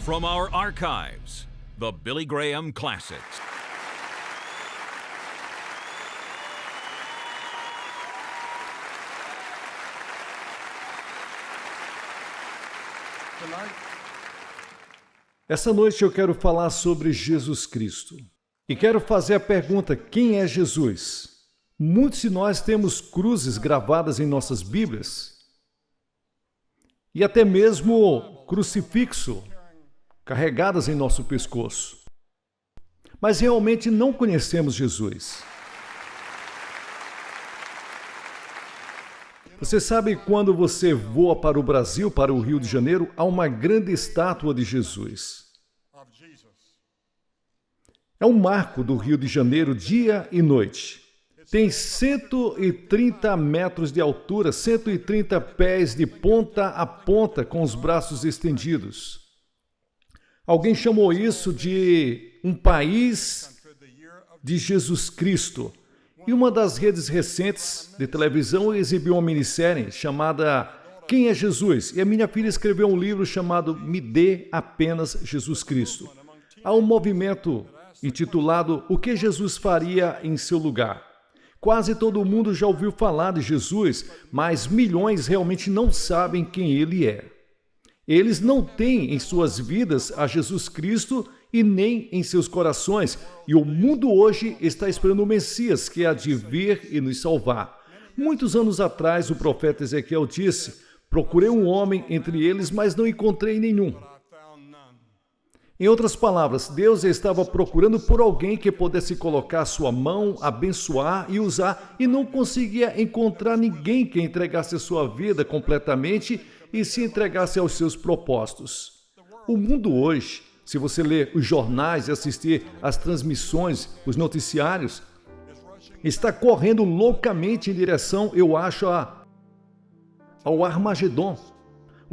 From our archives, the Billy Graham Classics. Essa noite eu quero falar sobre Jesus Cristo. E quero fazer a pergunta: quem é Jesus? Muitos de nós temos cruzes gravadas em nossas Bíblias. E até mesmo crucifixo carregadas em nosso pescoço. Mas realmente não conhecemos Jesus. Você sabe, quando você voa para o Brasil, para o Rio de Janeiro, há uma grande estátua de Jesus. É um marco do Rio de Janeiro, dia e noite. Tem 130 metros de altura, 130 pés de ponta a ponta, com os braços estendidos. Alguém chamou isso de um país de Jesus Cristo. E uma das redes recentes de televisão exibiu uma minissérie chamada Quem é Jesus? E a minha filha escreveu um livro chamado Me Dê Apenas Jesus Cristo. Há um movimento intitulado O que Jesus faria em seu lugar? Quase todo mundo já ouviu falar de Jesus, mas milhões realmente não sabem quem ele é. Eles não têm em suas vidas a Jesus Cristo e nem em seus corações. E o mundo hoje está esperando o Messias, que há de vir e nos salvar. Muitos anos atrás, o profeta Ezequiel disse: procurei um homem entre eles, mas não encontrei nenhum. Em outras palavras, Deus estava procurando por alguém que pudesse colocar sua mão, abençoar e usar, e não conseguia encontrar ninguém que entregasse a sua vida completamente e se entregasse aos seus propósitos. O mundo hoje, se você ler os jornais e assistir às transmissões, os noticiários, está correndo loucamente em direção, eu acho, ao Armagedon.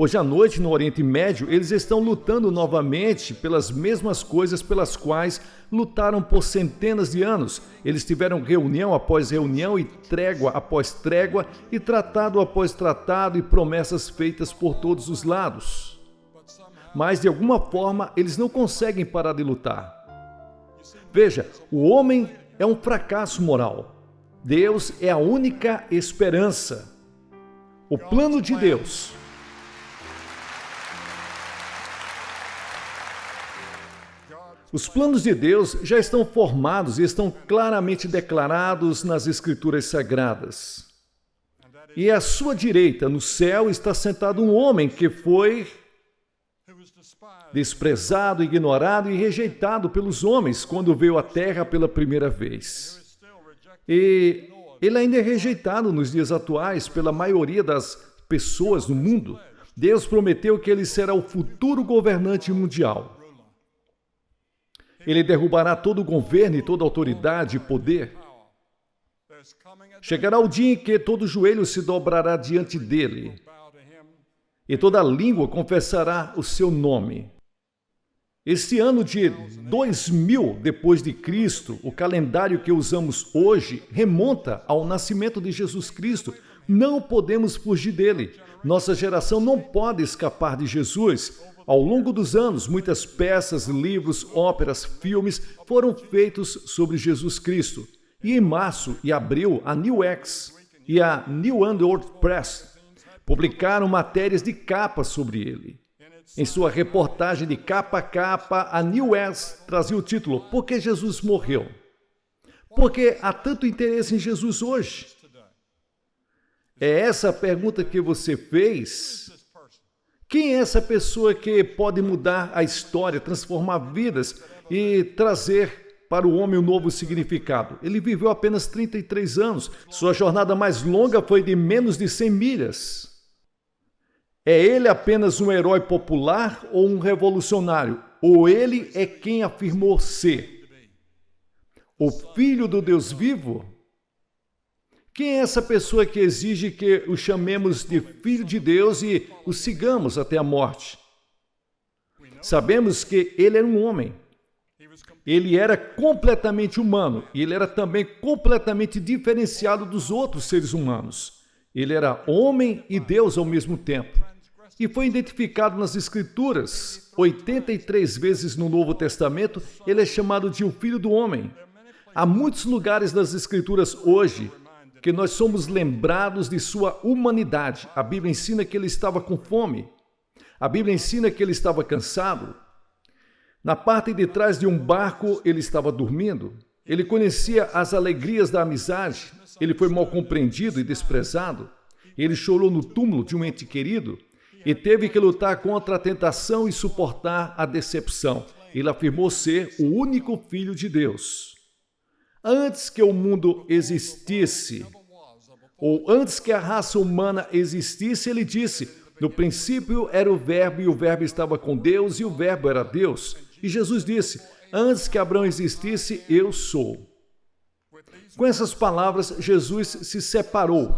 Hoje à noite, no Oriente Médio, eles estão lutando novamente pelas mesmas coisas pelas quais lutaram por centenas de anos. Eles tiveram reunião após reunião e trégua após trégua e tratado após tratado e promessas feitas por todos os lados. Mas, de alguma forma, eles não conseguem parar de lutar. Veja, o homem é um fracasso moral. Deus é a única esperança. O plano de Deus. Os planos de Deus já estão formados e estão claramente declarados nas Escrituras Sagradas. E à sua direita, no céu, está sentado um homem que foi desprezado, ignorado e rejeitado pelos homens quando veio à terra pela primeira vez. E ele ainda é rejeitado nos dias atuais pela maioria das pessoas no mundo. Deus prometeu que ele será o futuro governante mundial. Ele derrubará todo o governo e toda autoridade e poder. Chegará o dia em que todo joelho se dobrará diante dele e toda língua confessará o seu nome. Este ano de 2000 depois de Cristo, o calendário que usamos hoje remonta ao nascimento de Jesus Cristo. Não podemos fugir dele. Nossa geração não pode escapar de Jesus. Ao longo dos anos, muitas peças, livros, óperas, filmes foram feitos sobre Jesus Cristo. E em março e abril, a New X e a New World Press publicaram matérias de capa sobre ele. Em sua reportagem de capa a capa, a New X trazia o título Por que Jesus morreu? Por que há tanto interesse em Jesus hoje? É essa a pergunta que você fez? Quem é essa pessoa que pode mudar a história, transformar vidas e trazer para o homem um novo significado? Ele viveu apenas 33 anos. Sua jornada mais longa foi de menos de 100 milhas. É ele apenas um herói popular ou um revolucionário? Ou ele é quem afirmou ser? O Filho do Deus vivo? Quem é essa pessoa que exige que o chamemos de Filho de Deus e o sigamos até a morte? Sabemos que ele era um homem. Ele era completamente humano e ele era também completamente diferenciado dos outros seres humanos. Ele era homem e Deus ao mesmo tempo. e foi identificado nas Escrituras. 83 vezes no Novo Testamento, ele é chamado de o Filho do Homem. Há muitos lugares nas Escrituras hoje que nós somos lembrados de sua humanidade. A Bíblia ensina que ele estava com fome. A Bíblia ensina que ele estava cansado. Na parte de trás de um barco, ele estava dormindo. Ele conhecia as alegrias da amizade. Ele foi mal compreendido e desprezado. Ele chorou no túmulo de um ente querido e teve que lutar contra a tentação e suportar a decepção. Ele afirmou ser o único Filho de Deus. Antes que o mundo existisse, ou antes que a raça humana existisse, ele disse: no princípio era o Verbo, e o Verbo estava com Deus, e o Verbo era Deus. E Jesus disse: antes que Abraão existisse, eu sou. Com essas palavras, Jesus se separou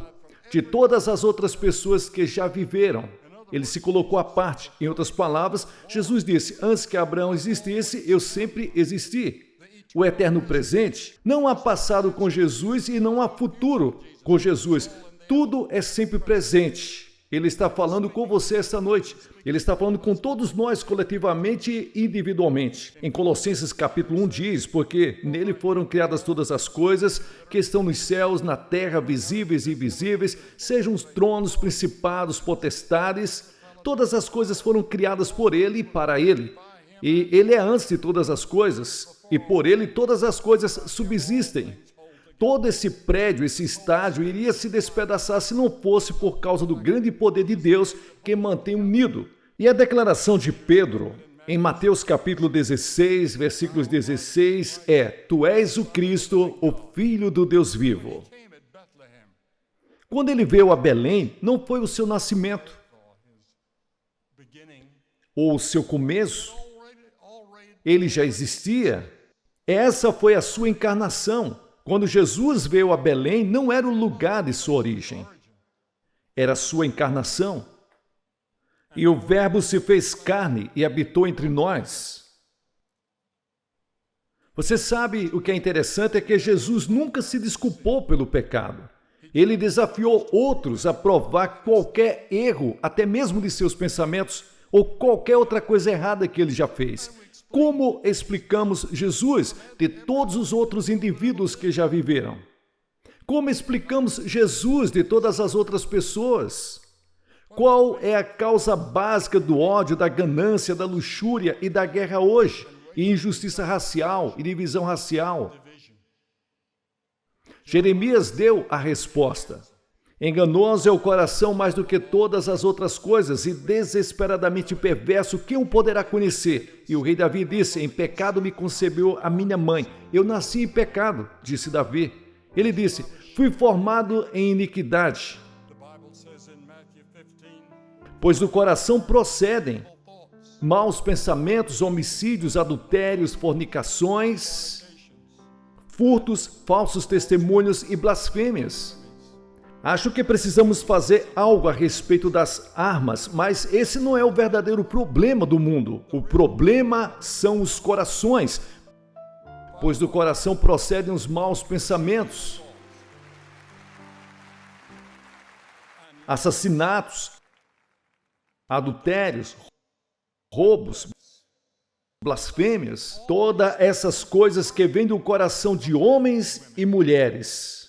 de todas as outras pessoas que já viveram. Ele se colocou à parte. Em outras palavras, Jesus disse: antes que Abraão existisse, eu sempre existi. O eterno presente. Não há passado com Jesus e não há futuro com Jesus. Tudo é sempre presente. Ele está falando com você esta noite. Ele está falando com todos nós coletivamente e individualmente. Em Colossenses capítulo 1 diz: porque nele foram criadas todas as coisas que estão nos céus, na terra, visíveis e invisíveis, sejam os tronos, principados, potestades. Todas as coisas foram criadas por ele e para ele. E ele é antes de todas as coisas, e por ele todas as coisas subsistem. Todo esse prédio, esse estádio, iria se despedaçar se não fosse por causa do grande poder de Deus que mantém unido. E a declaração de Pedro, em Mateus capítulo 16, versículos 16, é: tu és o Cristo, o Filho do Deus vivo. Quando ele veio a Belém, não foi o seu nascimento, ou o seu começo. Ele já existia. Essa foi a sua encarnação. Quando Jesus veio a Belém, não era o lugar de sua origem. Era a sua encarnação. E o Verbo se fez carne e habitou entre nós. Você sabe o que é interessante? É que Jesus nunca se desculpou pelo pecado. Ele desafiou outros a provar qualquer erro, até mesmo de seus pensamentos, ou qualquer outra coisa errada que ele já fez. Como explicamos Jesus de todos os outros indivíduos que já viveram? Como explicamos Jesus de todas as outras pessoas? Qual é a causa básica do ódio, da ganância, da luxúria e da guerra hoje? E injustiça racial e divisão racial? Jeremias deu a resposta. Enganoso é o coração mais do que todas as outras coisas e desesperadamente perverso, quem o poderá conhecer? E o rei Davi disse: em pecado me concebeu a minha mãe. Eu nasci em pecado, disse Davi. Ele disse: fui formado em iniquidade. Pois do coração procedem maus pensamentos, homicídios, adultérios, fornicações, furtos, falsos testemunhos e blasfêmias. Acho que precisamos fazer algo a respeito das armas, mas esse não é o verdadeiro problema do mundo. O problema são os corações, pois do coração procedem os maus pensamentos, assassinatos, adultérios, roubos, blasfêmias, todas essas coisas que vêm do coração de homens e mulheres.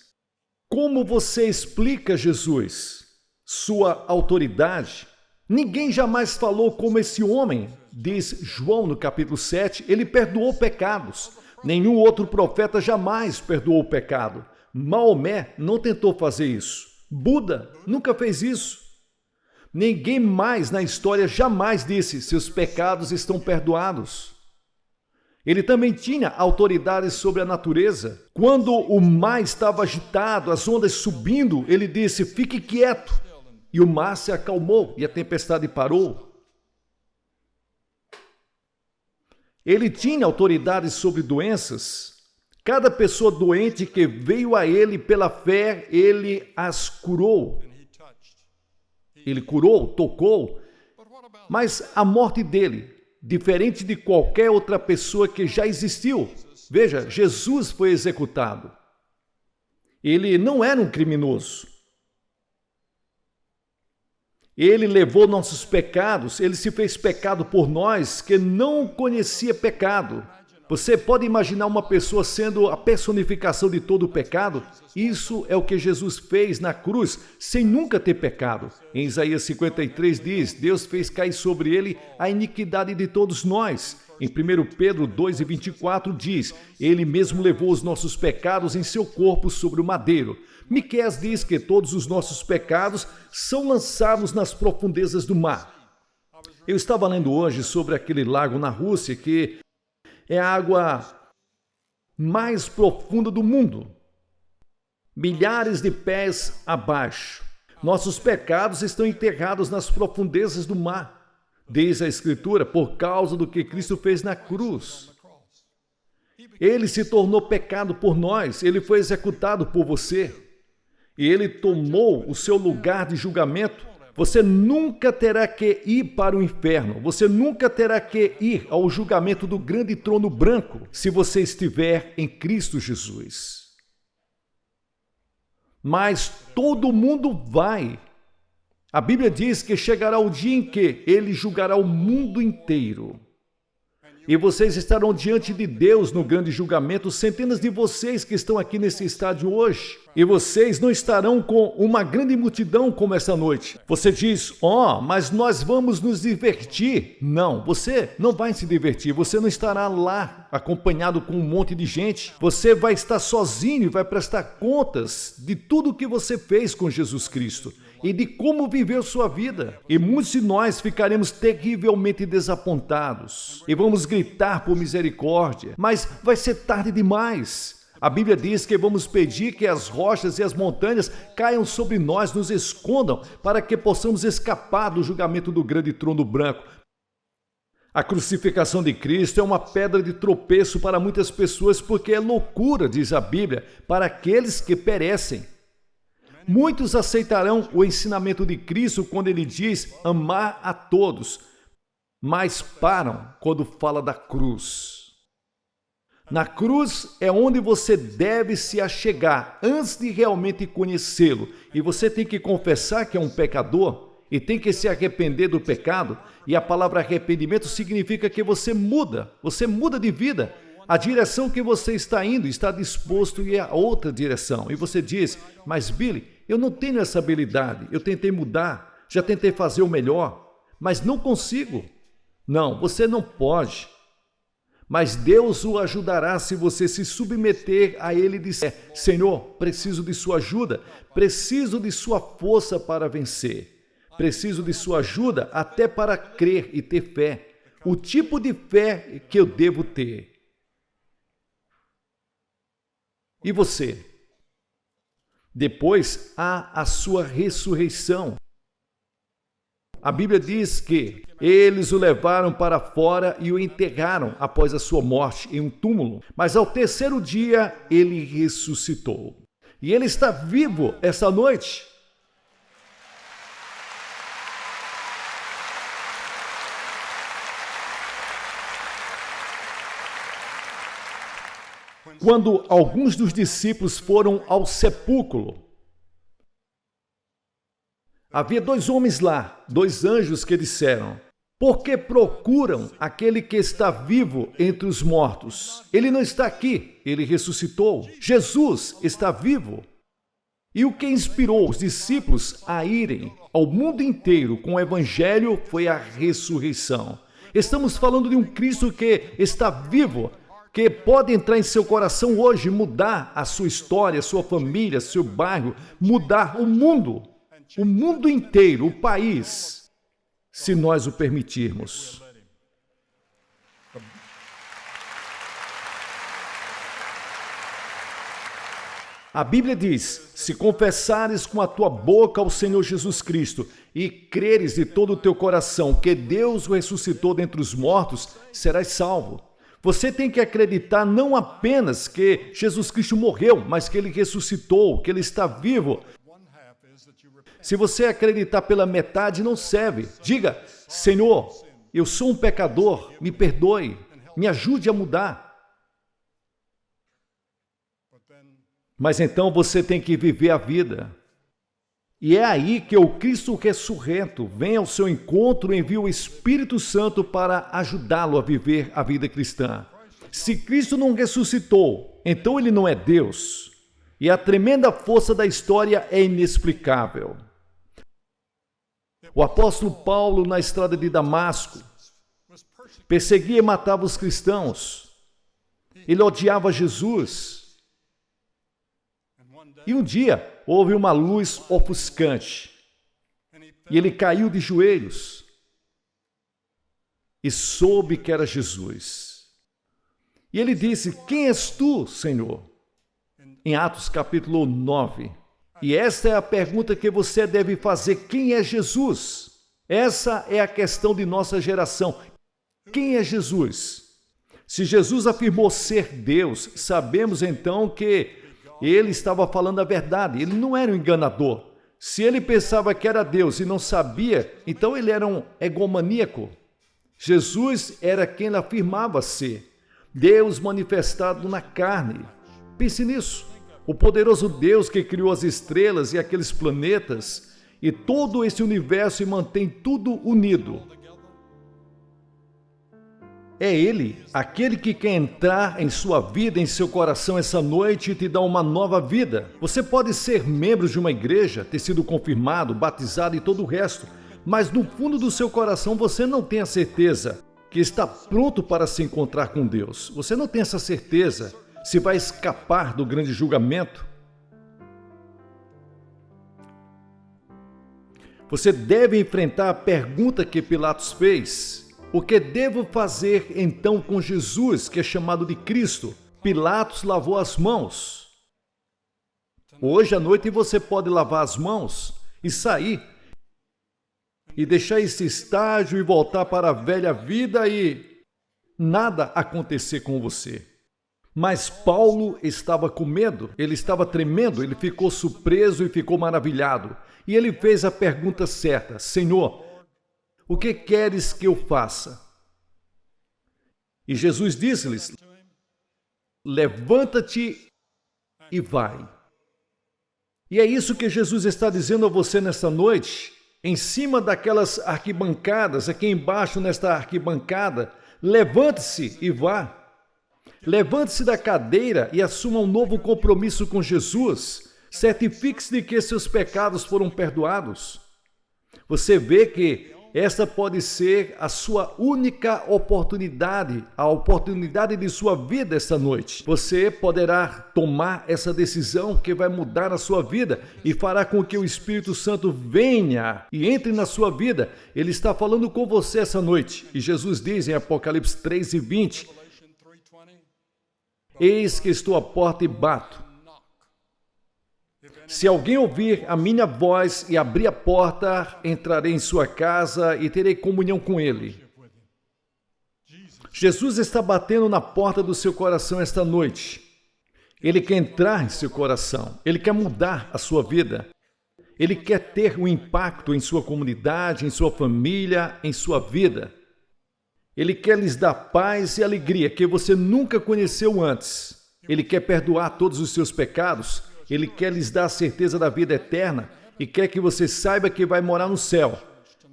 Como você explica Jesus? Sua autoridade? Ninguém jamais falou como esse homem, diz João no capítulo 7, ele perdoou pecados. Nenhum outro profeta jamais perdoou o pecado. Maomé não tentou fazer isso. Buda nunca fez isso. Ninguém mais na história jamais disse: seus pecados estão perdoados. Ele também tinha autoridade sobre a natureza. Quando o mar estava agitado, as ondas subindo, ele disse: fique quieto. E o mar se acalmou e a tempestade parou. Ele tinha autoridade sobre doenças. Cada pessoa doente que veio a ele pela fé, ele as curou. Ele curou, tocou. Mas a morte dele, diferente de qualquer outra pessoa que já existiu. Veja, Jesus foi executado. Ele não era um criminoso. Ele levou nossos pecados, ele se fez pecado por nós que não conhecia pecado. Você pode imaginar uma pessoa sendo a personificação de todo o pecado? Isso é o que Jesus fez na cruz, sem nunca ter pecado. Em Isaías 53 diz, Deus fez cair sobre ele a iniquidade de todos nós. Em 1 Pedro 2:24 diz, ele mesmo levou os nossos pecados em seu corpo sobre o madeiro. Miqueias diz que todos os nossos pecados são lançados nas profundezas do mar. Eu estava lendo hoje sobre aquele lago na Rússia que é a água mais profunda do mundo, milhares de pés abaixo. Nossos pecados estão enterrados nas profundezas do mar, diz a Escritura, por causa do que Cristo fez na cruz. Ele se tornou pecado por nós, ele foi executado por você, e ele tomou o seu lugar de julgamento. Você nunca terá que ir para o inferno. Você nunca terá que ir ao julgamento do grande trono branco se você estiver em Cristo Jesus. Mas todo mundo vai. A Bíblia diz que chegará o dia em que ele julgará o mundo inteiro. E vocês estarão diante de Deus no grande julgamento, centenas de vocês que estão aqui nesse estádio hoje. E vocês não estarão com uma grande multidão como essa noite. Você diz, mas nós vamos nos divertir. Não, você não vai se divertir. Você não estará lá acompanhado com um monte de gente. Você vai estar sozinho e vai prestar contas de tudo o que você fez com Jesus Cristo e de como viveu sua vida. E muitos de nós ficaremos terrivelmente desapontados e vamos gritar por misericórdia, mas vai ser tarde demais. A Bíblia diz que vamos pedir que as rochas e as montanhas caiam sobre nós, nos escondam, para que possamos escapar do julgamento do grande trono branco. A crucificação de Cristo é uma pedra de tropeço para muitas pessoas, porque é loucura, diz a Bíblia, para aqueles que perecem. Muitos aceitarão o ensinamento de Cristo quando ele diz amar a todos, mas param quando fala da cruz. Na cruz é onde você deve se achegar antes de realmente conhecê-lo. E você tem que confessar que é um pecador e tem que se arrepender do pecado. E a palavra arrependimento significa que você muda de vida. A direção que você está indo está disposto a ir a outra direção. E você diz, mas Billy, eu não tenho essa habilidade, eu tentei mudar, já tentei fazer o melhor, mas não consigo. Não, você não pode. Mas Deus o ajudará se você se submeter a Ele e disser, Senhor, preciso de sua ajuda, preciso de sua força para vencer, preciso de sua ajuda até para crer e ter fé, o tipo de fé que eu devo ter. E você? Depois há a sua ressurreição. A Bíblia diz que eles o levaram para fora e o enterraram após a sua morte em um túmulo. Mas ao terceiro dia ele ressuscitou. E ele está vivo essa noite. Quando alguns dos discípulos foram ao sepulcro, havia 2 homens lá, 2 anjos que disseram, por que procuram aquele que está vivo entre os mortos? Ele não está aqui, ele ressuscitou. Jesus está vivo. E o que inspirou os discípulos a irem ao mundo inteiro com o evangelho foi a ressurreição. Estamos falando de um Cristo que está vivo, que pode entrar em seu coração hoje, mudar a sua história, a sua família, seu bairro, mudar o mundo inteiro, o país, se nós o permitirmos. A Bíblia diz, se confessares com a tua boca ao Senhor Jesus Cristo e creres de todo o teu coração que Deus o ressuscitou dentre os mortos, serás salvo. Você tem que acreditar não apenas que Jesus Cristo morreu, mas que ele ressuscitou, que ele está vivo. Se você acreditar pela metade, não serve. Diga, Senhor, eu sou um pecador, me perdoe, me ajude a mudar. Mas então você tem que viver a vida. E é aí que o Cristo ressurreto vem ao seu encontro e envia o Espírito Santo para ajudá-lo a viver a vida cristã. Se Cristo não ressuscitou, então ele não é Deus. E a tremenda força da história é inexplicável. O apóstolo Paulo, na estrada de Damasco, perseguia e matava os cristãos. Ele odiava Jesus. E um dia houve uma luz ofuscante. E ele caiu de joelhos e soube que era Jesus. E ele disse: "Quem és tu, Senhor?" Em Atos capítulo 9. E esta é a pergunta que você deve fazer: quem é Jesus? Essa é a questão de nossa geração. Quem é Jesus? Se Jesus afirmou ser Deus, sabemos então que ele estava falando a verdade, ele não era um enganador. Se ele pensava que era Deus e não sabia, então ele era um egomaníaco. Jesus era quem ele afirmava ser, Deus manifestado na carne. Pense nisso. O poderoso Deus que criou as estrelas e aqueles planetas e todo esse universo e mantém tudo unido. É Ele, aquele que quer entrar em sua vida, em seu coração essa noite e te dar uma nova vida. Você pode ser membro de uma igreja, ter sido confirmado, batizado e todo o resto, mas no fundo do seu coração você não tem a certeza que está pronto para se encontrar com Deus. Você não tem essa certeza se vai escapar do grande julgamento. Você deve enfrentar a pergunta que Pilatos fez: o que devo fazer então com Jesus, que é chamado de Cristo? Pilatos lavou as mãos. Hoje à noite você pode lavar as mãos e sair e deixar esse estágio e voltar para a velha vida e nada acontecer com você. Mas Paulo estava com medo, ele estava tremendo, ele ficou surpreso e ficou maravilhado. E ele fez a pergunta certa: Senhor, o que queres que eu faça? E Jesus disse-lhes: levanta-te e vai. E é isso que Jesus está dizendo a você nesta noite. Em cima daquelas arquibancadas, aqui embaixo nesta arquibancada, levante-se e vá. Levante-se da cadeira e assuma um novo compromisso com Jesus. Certifique-se de que seus pecados foram perdoados. Você vê que esta pode ser a sua única oportunidade, a oportunidade de sua vida esta noite. Você poderá tomar essa decisão que vai mudar a sua vida e fará com que o Espírito Santo venha e entre na sua vida. Ele está falando com você essa noite. E Jesus diz em Apocalipse 3:20, eis que estou à porta e bato. Se alguém ouvir a minha voz e abrir a porta, entrarei em sua casa e terei comunhão com ele. Jesus está batendo na porta do seu coração esta noite. Ele quer entrar em seu coração. Ele quer mudar a sua vida. Ele quer ter um impacto em sua comunidade, em sua família, em sua vida. Ele quer lhes dar paz e alegria que você nunca conheceu antes. Ele quer perdoar todos os seus pecados. Ele quer lhes dar a certeza da vida eterna e quer que você saiba que vai morar no céu.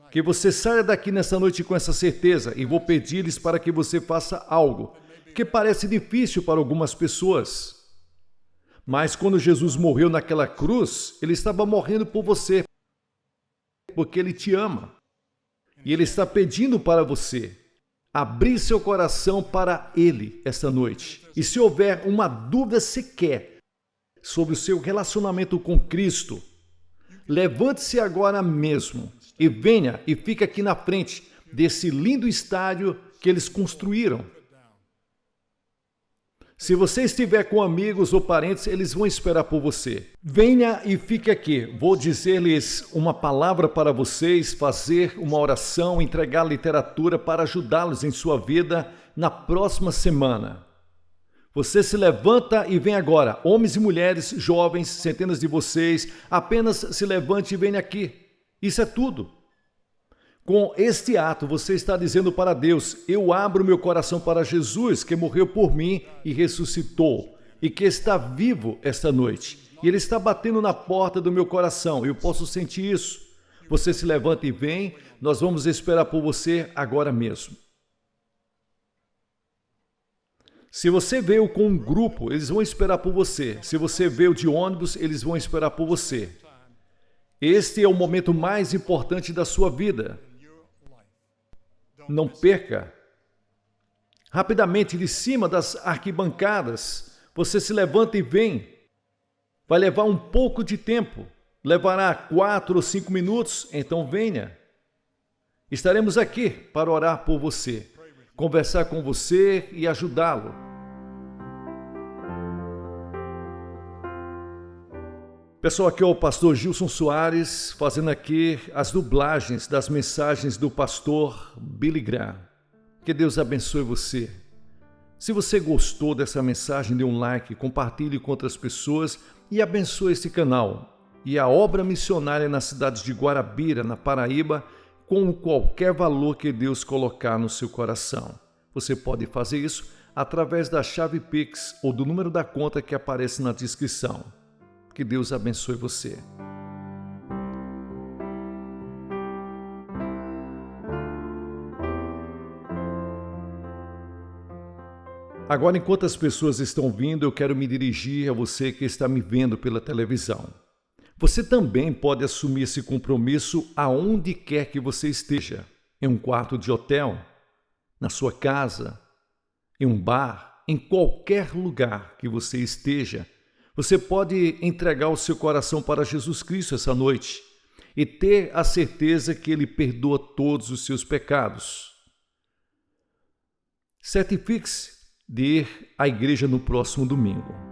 Que você saia daqui nessa noite com essa certeza e vou pedir-lhes para que você faça algo que parece difícil para algumas pessoas. Mas quando Jesus morreu naquela cruz, ele estava morrendo por você, porque ele te ama. E ele está pedindo para você abrir seu coração para ele esta noite. E se houver uma dúvida sequer sobre o seu relacionamento com Cristo, levante-se agora mesmo e venha e fique aqui na frente desse lindo estádio que eles construíram. Se você estiver com amigos ou parentes, eles vão esperar por você. Venha e fique aqui. Vou dizer-lhes uma palavra para vocês, fazer uma oração, entregar literatura para ajudá-los em sua vida na próxima semana. Você se levanta e vem agora. Homens e mulheres, jovens, centenas de vocês, apenas se levante e venha aqui. Isso é tudo. Com este ato, você está dizendo para Deus: eu abro meu coração para Jesus, que morreu por mim e ressuscitou, e que está vivo esta noite. E Ele está batendo na porta do meu coração. Eu posso sentir isso. Você se levanta e vem. Nós vamos esperar por você agora mesmo. Se você veio com um grupo, eles vão esperar por você. Se você veio de ônibus, eles vão esperar por você. Este é o momento mais importante da sua vida. Não perca. Rapidamente, de cima das arquibancadas, você se levanta e vem. Vai levar um pouco de tempo. Levará 4 ou 5 minutos, então venha. Estaremos aqui para orar por você, conversar com você e ajudá-lo. Pessoal, aqui é o pastor Gilson Soares, fazendo aqui as dublagens das mensagens do pastor Billy Graham. Que Deus abençoe você. Se você gostou dessa mensagem, dê um like, compartilhe com outras pessoas e abençoe esse canal e a obra missionária nas cidades de Guarabira, na Paraíba, com qualquer valor que Deus colocar no seu coração. Você pode fazer isso através da chave Pix ou do número da conta que aparece na descrição. Que Deus abençoe você. Agora, enquanto as pessoas estão vindo, eu quero me dirigir a você que está me vendo pela televisão. Você também pode assumir esse compromisso aonde quer que você esteja. Em um quarto de hotel, na sua casa, em um bar, em qualquer lugar que você esteja. Você pode entregar o seu coração para Jesus Cristo essa noite e ter a certeza que Ele perdoa todos os seus pecados. Certifique-se de ir à igreja no próximo domingo.